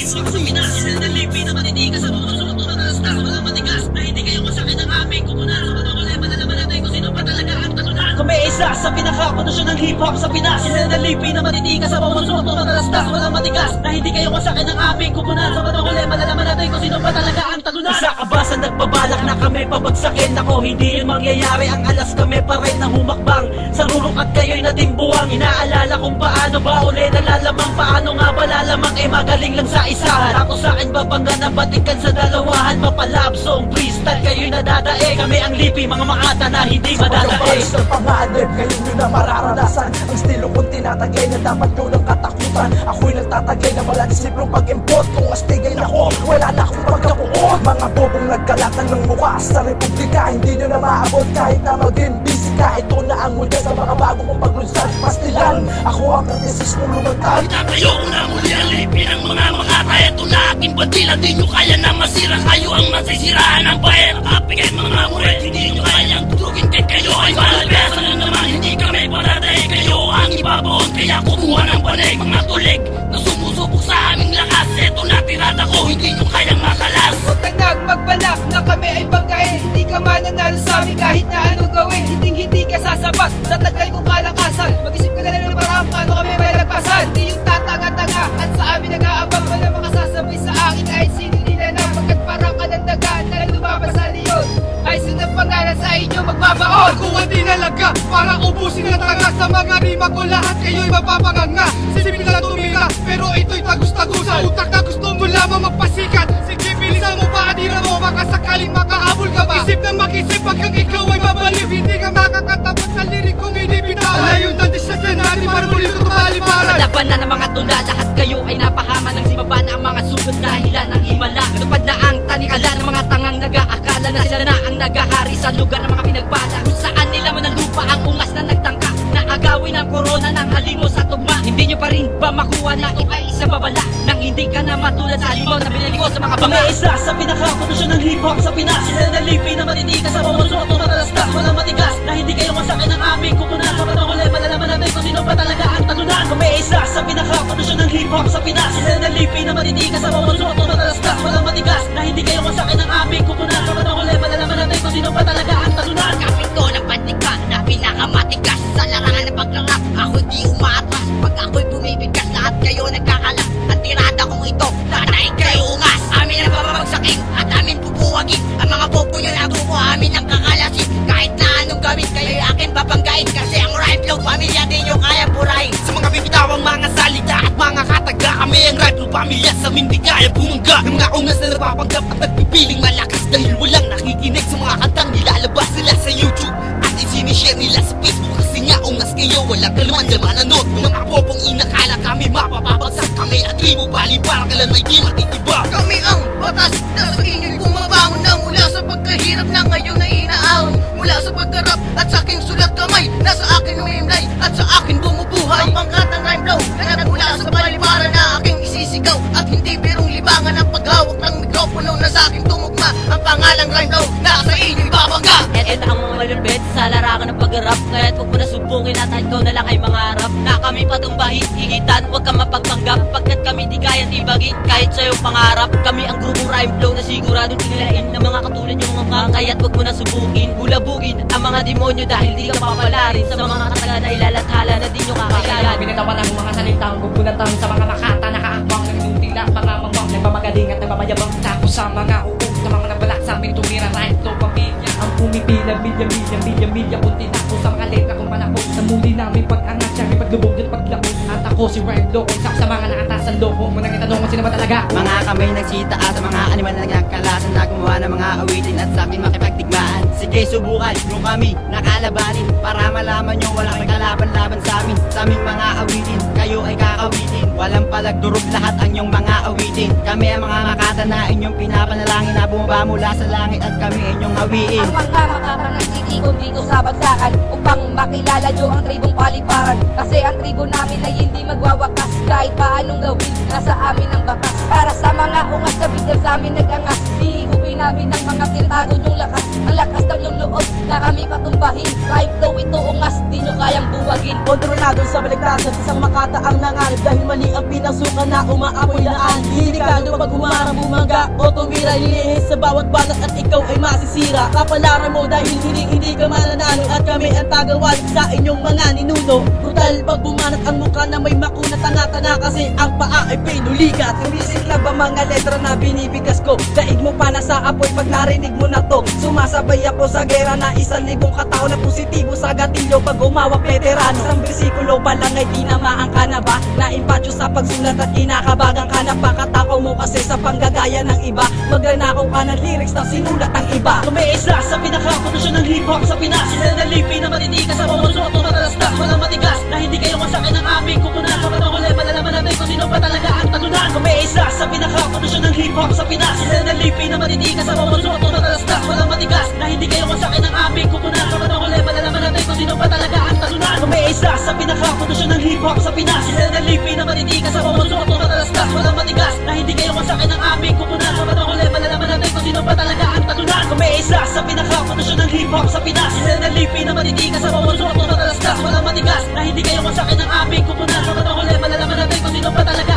Isip sa Pinas, sinanalipi na manitigas sa mga susunod na nalastas, walang matigas, na hindi kayo masakit ang aming kupunan. Sa matangulay, malalaman natin kung sino pa talaga ang talunan. Kami isa sa pinaka-kondisyon ng hip-hop sa Pinas, sinanalipi na manitigas sa mga susunod na nalastas, walang matigas, na hindi kayo masakit ang aming kupunan. Sa matangulay, malalaman natin kung sino pa talaga ang talunan. Isa ka ba sa nagbabalak na kami pabagsakin? Ako, hindi yun mangyayari, ang alas kami pa rin na humakbang sa rurok at kayo'y natimbuang. Inaalala kung paano ba uli nalalamang, paano nga ba lalamang, magaling lang sa isa. Ako sa akin babangga na batikan sa dalawahan, mapalabsong freestyle kayo'y nadadaig. Kami ang lipi, mga makata na hindi madadaig. Sa panganib, ngayon nyo na mararanasan ang estilo kong tinatagay na dapat nyo ng katakutan. Ako'y nagtatagay na wala disiplong pag-import. Kung astigay na ko, wala na akong pagkapuot. Mga bobong nagkalatan ng mukha sa republika, hindi nyo na maabot kahit na maging busy ka. Ito na ang muli sa mga bago kong paglunsad. Pastilan, ako ang kritisismo lumantad. Kita kayo na muli ang lipi ng mga makata. Ito na aking bandilan, di nyo kaya na masira. Kayo ang masisiraan ng bayan. Kapigay mga muret, hindi nyo kayang tutugin kay kayo ay malabesa na naman. Hindi kami paraday, kayo ang ibabaon. Kaya kumuha ng panay, mga tulig na sumusubok sa aming lakas. Ito na tirada ko, hindi nyo kayang makalas. Huwag ka magbalak na kami ay banggain. Hindi ka mananalo sa amin kahit na anong gawin. Hindi ka sasapat sa tagal kong kalakasan. Mag-isip ka na lang ng parang paano kami may lagpasan. Hindi yung tatanga-tanga at sa amin nag-aabang. Wala makasasabay sa akin kahit sino nila na. Pagkat parang kanandagaan na lumabas sa liyon. Ay sunod pangalan sa inyo magbabaon. Kung hindi nalaga, para ubusin na tanga. Sa mga rima ko lahat kayo'y mapapanganga. Simple lang tumira, pero ito'y tagus-tagus. Sa utak na gusto mo lamang magpasikat. Sige, bilisan mo pa, adira mo. Baka sakaling makahabol ka ba? Isip na mag-isip pagkang ikaw ay mabaliw. Hindi ka makakatapat sa lirik kung inibitaw. Alayon na desisyon natin para muli ko tumaliparan. Laban na ng mga tula, lahat kayo ay napahaman. Ang sibaba na ang mga sugod dahilan ng himala. Tupad na ang tanikala ng mga tangang nag-aakala na sila na ang nagahari sa lugar ng mga pinagpala. Kung saan nila man ang lupa ang ungas na nagtangka, na agawin ang korona ng halimo sa tugma. Hindi nyo pa rin ba makuha na ito ay isang babala nang hindi ka na matulad sa halimaw na binaligo sa mga banga. Kami isa sa pinaka-kondisyon ng hip-hop sa Pinas, sinanalipi na manitigas sa mga susunod na nalastas, walang matigas, na hindi kayo masakit ng aming kupunan. Sa matangulay, malalaman natin kung sino pa talaga ang talunan. Kami isa sa pinaka-kondisyon ng hip-hop sa Pinas, sinanalipi na manitigas sa mga susunod na nalastas, walang matigas, na hindi kayo masakit ng aming kupunan. Sa matangulay, malalaman natin kung sino pa talaga ang talunan. Kapit ko ng patika na pinakamatigas sa larangan ng paglarap. Ako di umaatras pag ako'y bumibigkas. Lahat kayo nagkakalak at tirada kong ito, nanaig kayo ungas. Amin ang bababagsakin at amin pupuwagin. Ang mga bobo nyo na buko amin ang kakalasin. Kahit na anong gawin kayo'y akin babanggain. Kasi ang rhyme flow pamilya di nyo kaya burahin. Sa mga bibitawang mga salita at mga kataga, kami ang rap ng pamilya sa amin di kaya bumangga. Ng mga ungas na napapanggap at nagpipiling malakas, dahil walang nakikinig sa mga kantang nilalabas nila sa YouTube at isinishare nila sa Facebook. Kasi nga ungas kayo, walang kalaman-laman na note. Mga popong inakala kami mapapabagsak. Kami at tribo bali para kailan may di matitiba. Kami ang batas na sa inyo'y bumabangon na mula sa pagkahirap na ngayon na inaahon. Mula sa pagkarap at sa aking sulat kamay, nasa akin umimlay at sa akin bumubuhay. Ang pangkatang rhyme flow na nagmula sa paliparan na aking isisigaw. At hindi birong libangan ang paghawak ng mikropono na sa aking tumugma. Ang pangalang rhyme flow na sa inyo'y babangga. Ito ang mga malupit sa larangan ng pag-rap. Kaya't huwag mo na subukin at ikaw na lang ay mangarap na kami patumbahin, higitan, huwag ka mapagpanggap. Pagkat kami di kaya tibagin kahit sa'yo pangarap. Kami ang grupong rhyme flow na siguradong tinglain ng mga katulad yung mga. Kaya't huwag mo na subukin, bulabugin ang mga demonyo dahil di ka papalarin sa mga kataga na ilalathala na di nyo kakayanan. Binatawan ang mga salitang bubunatan sa mga makata, nakaakbang ng inyong tila, mga mambang nagmamagaling at nagmamayabang. Tapos sa mga uong na mga nabalak sa amin tumira rhyme flow pamilya. Ang pumipila, milya, kunti na ako sa mga letra kong panahon. Sa muli namin pag-angat siya, may paglubog at paglakot. At ako si Rhyme Flow, isa sa mga nakatasan loko. Munang itanong mo sino ba talaga? Mga kamay nagsitaas sa mga animal na nagkakalasan, na gumawa ng mga awitin at sa akin makipagtigmaan. Sige, subukan nyo kami nakalabanin para malaman nyo wala kang kalaban-laban sa amin. Sa aming mga awitin, kayo ay kakawitin. Walang palagdurog lahat ang inyong mga awitin. Kami ang mga makata na inyong pinapanalangin, na bumaba mula sa langit at kami inyong hawiin. Ang pangkamakama ng titikon dito sa bagsakan, upang makilala nyo ang tribong paliparan. Kasi ang tribo namin ay hindi magwawakas, kahit paanong gawin, nasa amin ang bakas. Para sa mga ungas na bigla sa amin nag-angas, di Tuloy namin ang mga tinatago yung lakas. Ang lakas ng yung loob na kami patumbahin. Rhyme flow ito ungas, di nyo kayang buwagin. Kontrolado sa baligtasan, isang makataang nanganib. Dahil mali ang pinasukan na umaapoy laan. Delikado pag humarang bumaga o tumira. Lilihis sa bawat balat at ikaw ay masisira. Kapalaran mo dahil hindi ka mananalo. At kami ang tagawal sa inyong mga ninuno. Brutal pag bumanat ang mukha na may makuna tanga-tanga. Kasi ang paa ay pinulikat. Sumisikla ba mga letra na binibigas ko? Daig mo pa na sa apoy pag narinig mo na to. Sumasabay ako sa gera na 1,000 katao na positibo sa gatilyo pag umawak veterano. Isang bersikulo pa lang ay tinamaan ka na ba? Naimpatyo sa pagsulat at kinakabagang ka na pakatakaw mo kasi sa panggagaya ng iba. Magranakaw ka ng lyrics na sinulat ng iba. Kami isa sa pinaka-kondisyon ng hip-hop sa Pinas. Sila na lipi na matitigas sa bawang suot o matalastas. Walang matigas na hindi kayo masakin ng aming kukunan. Kapag ako ulit malalaman natin kung sino pa talaga ang talunan. Kami isa sa pinaka-kondisyon ng hip-hop sa Pinas. Sila na lipi na matitigas sa bawang suot o matalastas. Walang matigas na hindi kayo masakin ng aming kukunan. Kapag ako ulit malalaman natin kung sino pa talaga ang talunan. Kami isa sa pinaka-kondisyon ng hip-hop sa Pinas. Sila na lipi na matitigas sa bawang suot o matalastas. Walang matigas na hindi kayo masakin ng aming kukunan. Kapag ako ulit malalaman natin kung sino pa talaga ang talunan. Kami isa sa pinaka-kondisyon ng hip-hop sa Pinas. Sila na lipi na matitigas sa bawang suot o matalastas. Walang matigas na hindi kayo masakin ng aming kukunan. Kapag ako ulit malalaman natin kung sino pa talaga